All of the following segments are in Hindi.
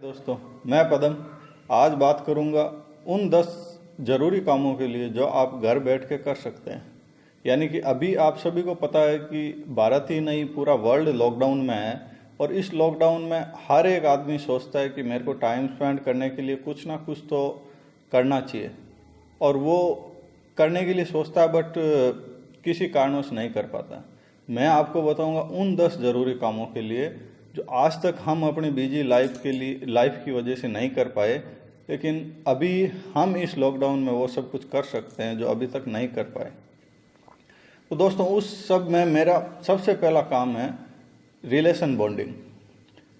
दोस्तों, मैं पदम आज बात करूंगा उन 10 ज़रूरी कामों के लिए जो आप घर बैठ के कर सकते हैं। यानी कि अभी आप सभी को पता है कि भारत ही नहीं पूरा वर्ल्ड लॉकडाउन में है और इस लॉकडाउन में हर एक आदमी सोचता है कि मेरे को टाइम स्पेंड करने के लिए कुछ ना कुछ तो करना चाहिए और वो करने के लिए सोचता है बट किसी कारणवश नहीं कर पाता। मैं आपको बताऊंगा उन 10 ज़रूरी कामों के लिए जो आज तक हम अपनी बिजी लाइफ की वजह से नहीं कर पाए, लेकिन अभी हम इस लॉकडाउन में वो सब कुछ कर सकते हैं जो अभी तक नहीं कर पाए। तो दोस्तों, उस सब में मेरा सबसे पहला काम है रिलेशन बॉन्डिंग।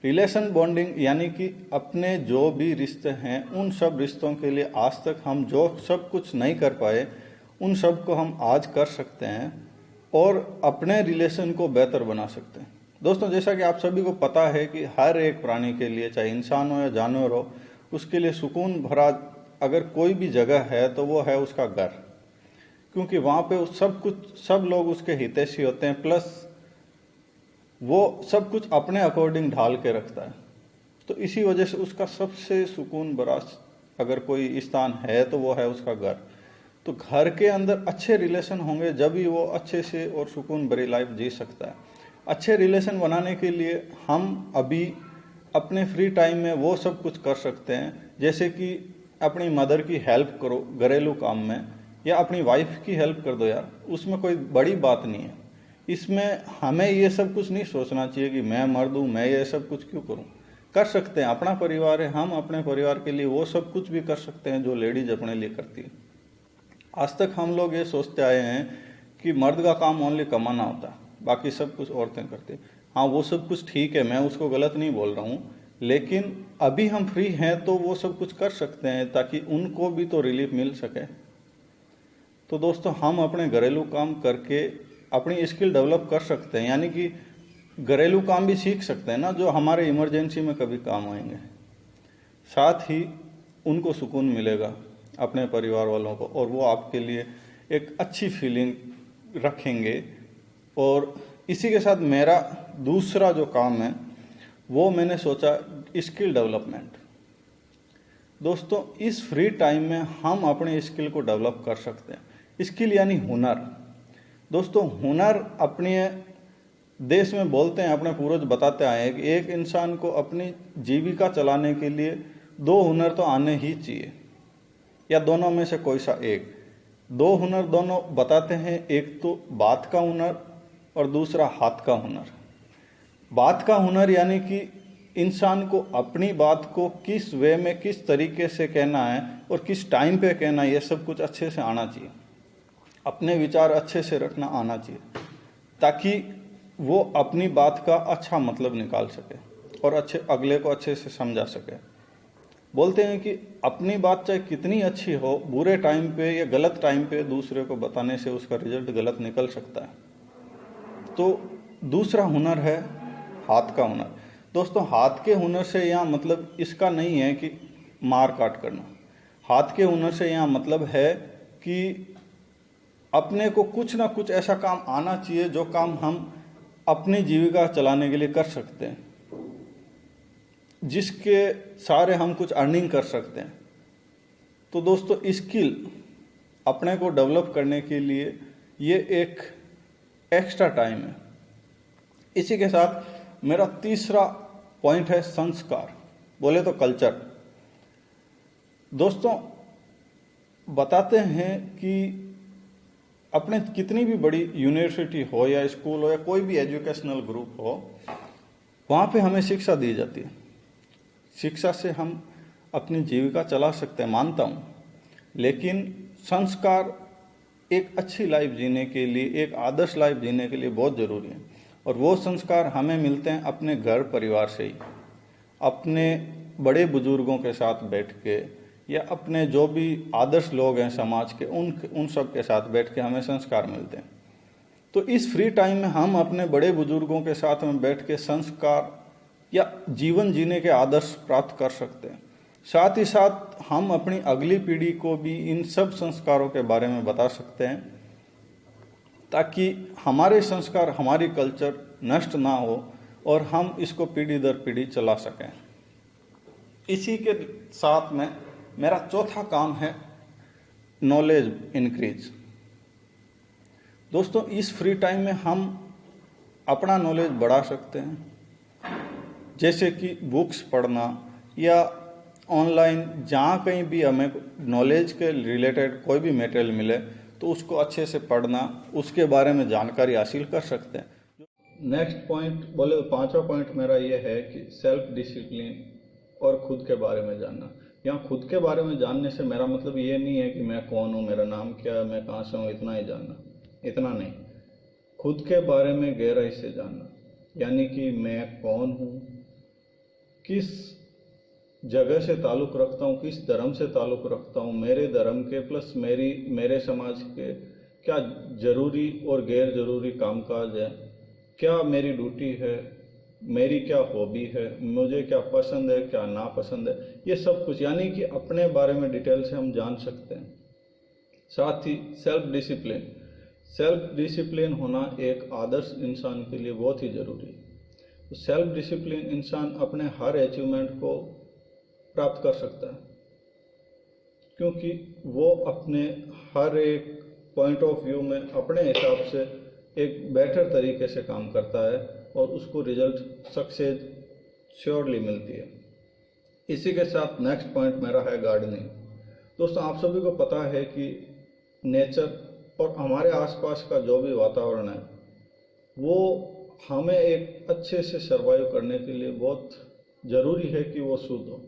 रिलेशन बॉन्डिंग यानी कि अपने जो भी रिश्ते हैं उन सब रिश्तों के लिए आज तक हम जो सब कुछ नहीं कर पाए उन सब को हम आज कर सकते हैं और अपने रिलेशन को बेहतर बना सकते हैं। दोस्तों, जैसा कि आप सभी को पता है कि हर एक प्राणी के लिए, चाहे इंसान हो या जानवर हो, उसके लिए सुकून भरा अगर कोई भी जगह है तो वो है उसका घर, क्योंकि वहाँ पे सब लोग उसके हितैषी होते हैं, प्लस वो सब कुछ अपने अकॉर्डिंग ढाल के रखता है। तो इसी वजह से उसका सबसे सुकून भरा अगर कोई स्थान है तो वो है उसका घर। तो घर के अंदर अच्छे रिलेशन होंगे जब ही वो अच्छे से और सुकून भरी लाइफ जी सकता है। अच्छे रिलेशन बनाने के लिए हम अभी अपने फ्री टाइम में वो सब कुछ कर सकते हैं, जैसे कि अपनी मदर की हेल्प करो घरेलू काम में, या अपनी वाइफ की हेल्प कर दो यार, उसमें कोई बड़ी बात नहीं है। इसमें हमें ये सब कुछ नहीं सोचना चाहिए कि मैं मर्द हूँ, मैं ये सब कुछ क्यों करूँ। कर सकते हैं, अपना परिवार है, हम अपने परिवार के लिए वो सब कुछ भी कर सकते हैं जो लेडीज अपने लिए करती है। आज तक हम लोग ये सोचते आए हैं कि मर्द का काम ओनली कमाना होता है, बाकी सब कुछ औरतें करती। हाँ, वो सब कुछ ठीक है, मैं उसको गलत नहीं बोल रहा हूँ, लेकिन अभी हम फ्री हैं तो वो सब कुछ कर सकते हैं ताकि उनको भी तो रिलीफ मिल सके। तो दोस्तों, हम अपने घरेलू काम करके अपनी स्किल डेवलप कर सकते हैं, यानी कि घरेलू काम भी सीख सकते हैं ना, जो हमारे इमरजेंसी में कभी काम आएंगे। साथ ही उनको सुकून मिलेगा अपने परिवार वालों को, और वो आपके लिए एक अच्छी फीलिंग रखेंगे। और इसी के साथ मेरा दूसरा जो काम है वो मैंने सोचा स्किल डेवलपमेंट। दोस्तों, इस फ्री टाइम में हम अपने स्किल को डेवलप कर सकते हैं। स्किल यानी हुनर। दोस्तों, हुनर अपने देश में बोलते हैं, अपने पूर्वज बताते आए हैं कि एक इंसान को अपनी जीविका चलाने के लिए 2 हुनर तो आने ही चाहिए, या दोनों में से कोई सा एक। 2 हुनर दोनों बताते हैं, एक तो बात का हुनर और दूसरा हाथ का हुनर। बात का हुनर यानी कि इंसान को अपनी बात को किस वे में, किस तरीके से कहना है और किस टाइम पे कहना है, ये सब कुछ अच्छे से आना चाहिए। अपने विचार अच्छे से रखना आना चाहिए ताकि वो अपनी बात का अच्छा मतलब निकाल सके और अगले को अच्छे से समझा सके। बोलते हैं कि अपनी बात चाहे कितनी अच्छी हो, बुरे टाइम पे या गलत टाइम पे दूसरे को बताने से उसका रिजल्ट गलत निकल सकता है। तो दूसरा हुनर है हाथ का हुनर। दोस्तों, हाथ के हुनर से यहाँ मतलब इसका नहीं है कि मार काट करना। हाथ के हुनर से यहाँ मतलब है कि अपने को कुछ ना कुछ ऐसा काम आना चाहिए जो काम हम अपनी जीविका चलाने के लिए कर सकते हैं, जिसके सारे हम कुछ अर्निंग कर सकते हैं। तो दोस्तों, स्किल अपने को डेवलप करने के लिए ये एक एक्स्ट्रा टाइम है। इसी के साथ मेरा तीसरा पॉइंट है संस्कार, बोले तो कल्चर। दोस्तों, बताते हैं कि अपने कितनी भी बड़ी यूनिवर्सिटी हो या स्कूल हो या कोई भी एजुकेशनल ग्रुप हो, वहाँ पे हमें शिक्षा दी जाती है। शिक्षा से हम अपनी जीविका चला सकते हैं, मानता हूँ, लेकिन संस्कार एक अच्छी लाइफ जीने के लिए, एक आदर्श लाइफ जीने के लिए बहुत ज़रूरी है। और वो संस्कार हमें मिलते हैं अपने घर परिवार से ही, अपने बड़े बुजुर्गों के साथ बैठ के, या अपने जो भी आदर्श लोग हैं समाज के, उन सब के साथ बैठ के हमें संस्कार मिलते हैं। तो इस फ्री टाइम में हम अपने बड़े बुजुर्गों के साथ में बैठ के संस्कार या जीवन जीने के आदर्श प्राप्त कर सकते हैं। साथ ही साथ हम अपनी अगली पीढ़ी को भी इन सब संस्कारों के बारे में बता सकते हैं, ताकि हमारे संस्कार, हमारी कल्चर नष्ट ना हो और हम इसको पीढ़ी दर पीढ़ी चला सकें। इसी के साथ में मेरा चौथा काम है नॉलेज इंक्रीज। दोस्तों, इस फ्री टाइम में हम अपना नॉलेज बढ़ा सकते हैं, जैसे कि बुक्स पढ़ना या ऑनलाइन जहाँ कहीं भी हमें नॉलेज के रिलेटेड कोई भी मटेरियल मिले तो उसको अच्छे से पढ़ना, उसके बारे में जानकारी हासिल कर सकते हैं। नेक्स्ट पॉइंट बोले तो पांचवा पॉइंट मेरा ये है कि सेल्फ डिसिप्लिन और खुद के बारे में जानना। यहाँ खुद के बारे में जानने से मेरा मतलब ये नहीं है कि मैं कौन हूँ, मेरा नाम क्या है, मैं कहाँ से हूँ, इतना ही जानना, इतना नहीं। खुद के बारे में गहराई से जानना, यानी कि मैं कौन हूँ, किस जगह से ताल्लुक़ रखता हूँ, किस धर्म से ताल्लुक़ रखता हूँ, मेरे धर्म के प्लस मेरे समाज के क्या ज़रूरी और गैर ज़रूरी कामकाज है, क्या मेरी ड्यूटी है, मेरी क्या हॉबी है, मुझे क्या पसंद है, क्या नापसंद है, ये सब कुछ, यानी कि अपने बारे में डिटेल से हम जान सकते हैं। साथ ही सेल्फ डिसिप्लिन होना एक आदर्श इंसान के लिए बहुत ही ज़रूरी है। तो सेल्फ डिसिप्लिन इंसान अपने हर अचीवमेंट को प्राप्त कर सकता है, क्योंकि वो अपने हर एक पॉइंट ऑफ व्यू में अपने हिसाब से एक बेटर तरीके से काम करता है और उसको रिजल्ट सक्सेस श्योरली मिलती है। इसी के साथ नेक्स्ट पॉइंट मेरा है गार्डनिंग। दोस्तों, आप सभी को पता है कि नेचर और हमारे आसपास का जो भी वातावरण है वो हमें एक अच्छे से सर्वाइव करने के लिए बहुत ज़रूरी है कि वो शुद्ध हो,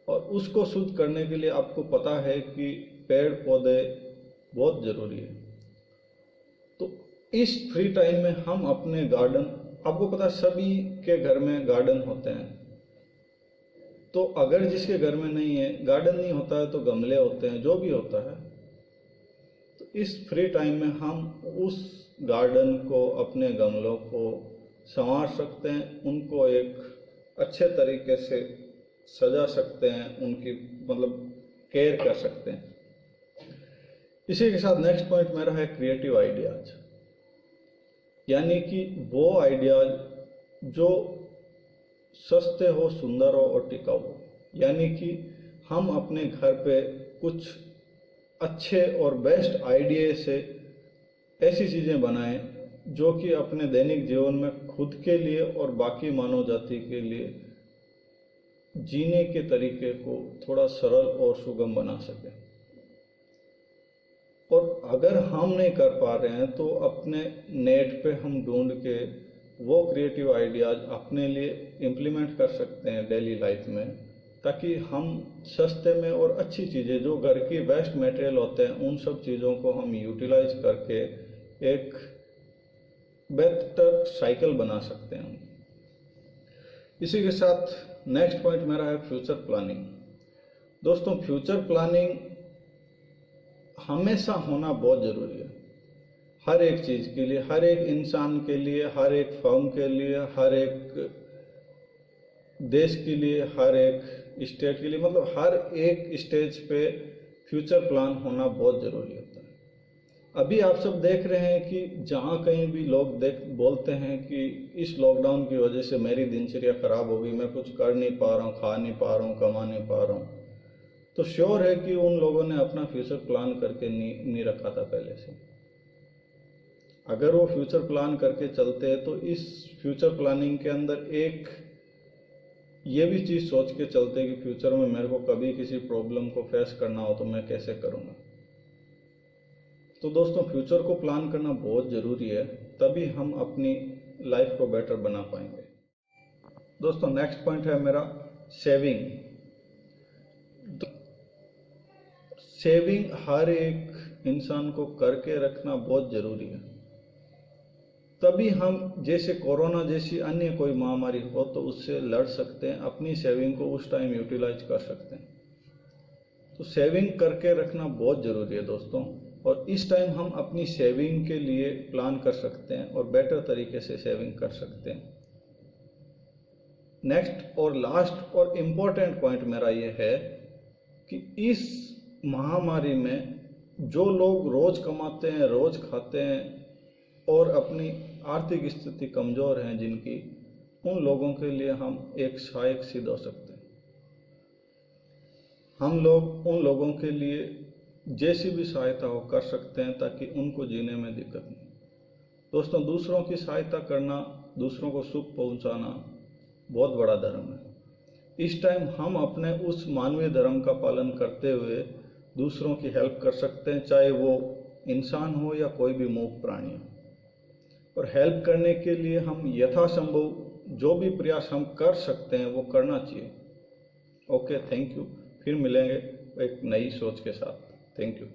और उसको शुद्ध करने के लिए आपको पता है कि पेड़ पौधे बहुत ज़रूरी है। तो इस फ्री टाइम में हम अपने गार्डन, आपको पता है सभी के घर में गार्डन होते हैं, तो अगर जिसके घर में नहीं है, गार्डन नहीं होता है तो गमले होते हैं, जो भी होता है, तो इस फ्री टाइम में हम उस गार्डन को, अपने गमलों को संवार सकते हैं, उनको एक अच्छे तरीके से सजा सकते हैं, उनकी मतलब केयर कर सकते हैं। इसी के साथ नेक्स्ट पॉइंट मेरा है क्रिएटिव आइडियाज, यानी कि वो आइडियाज जो सस्ते हो, सुंदर हो और टिकाऊ हो, यानी कि हम अपने घर पे कुछ अच्छे और बेस्ट आइडिया से ऐसी चीज़ें बनाएं जो कि अपने दैनिक जीवन में खुद के लिए और बाकी मानव जाति के लिए जीने के तरीके को थोड़ा सरल और सुगम बना सके। और अगर हम नहीं कर पा रहे हैं तो अपने नेट पे हम ढूंढ के वो क्रिएटिव आइडियाज अपने लिए इम्प्लीमेंट कर सकते हैं डेली लाइफ में, ताकि हम सस्ते में और अच्छी चीज़ें जो घर की वेस्ट मटेरियल होते हैं उन सब चीज़ों को हम यूटिलाइज करके एक बेहतर साइकिल बना सकते हैं। इसी के साथ नेक्स्ट पॉइंट मेरा है फ्यूचर प्लानिंग। दोस्तों, फ्यूचर प्लानिंग हमेशा होना बहुत ज़रूरी है, हर एक चीज़ के लिए, हर एक इंसान के लिए, हर एक फर्म के लिए, हर एक देश के लिए, हर एक स्टेट के लिए, मतलब हर एक स्टेज पे फ्यूचर प्लान होना बहुत ज़रूरी होता है। अभी आप सब देख रहे हैं कि जहाँ कहीं भी लोग बोलते हैं कि इस लॉकडाउन की वजह से मेरी दिनचर्या खराब हो गई, मैं कुछ कर नहीं पा रहा हूँ, खा नहीं पा रहा हूँ, कमा नहीं पा रहा हूँ, तो श्योर है कि उन लोगों ने अपना फ्यूचर प्लान करके नहीं रखा था पहले से। अगर वो फ्यूचर प्लान करके चलते हैं तो इस फ्यूचर प्लानिंग के अंदर एक ये भी चीज़ सोच के चलते हैं कि फ्यूचर में मेरे को कभी किसी प्रॉब्लम को फेस करना हो तो मैं कैसे करूँगा। तो दोस्तों, फ्यूचर को प्लान करना बहुत ज़रूरी है, तभी हम अपनी लाइफ को बेटर बना पाएंगे। दोस्तों, नेक्स्ट पॉइंट है मेरा सेविंग। सेविंग हर एक इंसान को करके रखना बहुत ज़रूरी है, तभी हम जैसे कोरोना जैसी अन्य कोई महामारी हो तो उससे लड़ सकते हैं, अपनी सेविंग को उस टाइम यूटिलाइज कर सकते हैं। तो सेविंग करके रखना बहुत ज़रूरी है दोस्तों, और इस टाइम हम अपनी सेविंग के लिए प्लान कर सकते हैं और बेटर तरीके से सेविंग कर सकते हैं। नेक्स्ट और लास्ट और इम्पोर्टेंट पॉइंट मेरा ये है कि इस महामारी में जो लोग रोज़ कमाते हैं, रोज़ खाते हैं और अपनी आर्थिक स्थिति कमज़ोर हैं जिनकी, उन लोगों के लिए हम एक सहायक सिद्ध हो सकते हैं। हम लोग उन लोगों के लिए जैसी भी सहायता हो कर सकते हैं ताकि उनको जीने में दिक्कत नहीं। दोस्तों, दूसरों की सहायता करना, दूसरों को सुख पहुंचाना बहुत बड़ा धर्म है। इस टाइम हम अपने उस मानवीय धर्म का पालन करते हुए दूसरों की हेल्प कर सकते हैं, चाहे वो इंसान हो या कोई भी मूक प्राणी हो। और हेल्प करने के लिए हम यथासंभव जो भी प्रयास हम कर सकते हैं वो करना चाहिए। Okay, thank you. फिर मिलेंगे एक नई सोच के साथ। Thank you.